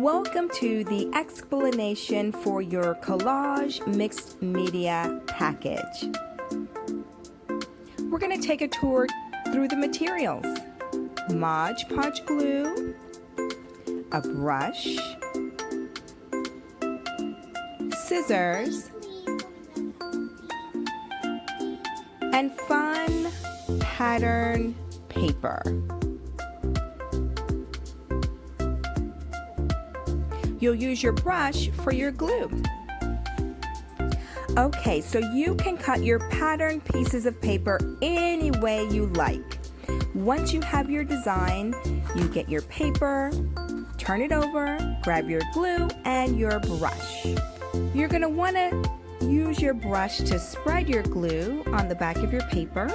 Welcome to the explanation for your Collage mixed media package. We're going to take a tour through the materials. Mod Podge glue, a brush, scissors, and fun pattern paper. You'll use your brush for your glue. Okay, so you can cut your pattern pieces of paper any way you like. Once you have your design, you get your paper, turn it over, grab your glue and your brush. You're going to want to use your brush to spread your glue on the back of your paper,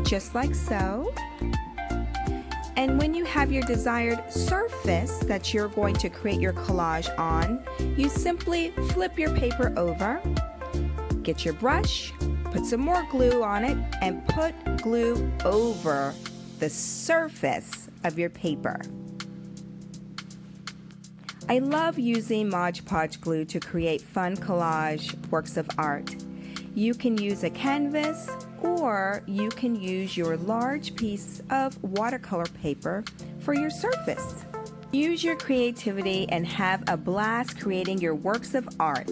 just like so. And when you have your desired surface that you're going to create your collage on, you simply flip your paper over, get your brush, put some more glue on it, and put glue over the surface of your paper. I love using Mod Podge glue to create fun collage works of art. You can use a canvas or you can use your large piece of watercolor paper for your surface. Use your creativity and have a blast creating your works of art.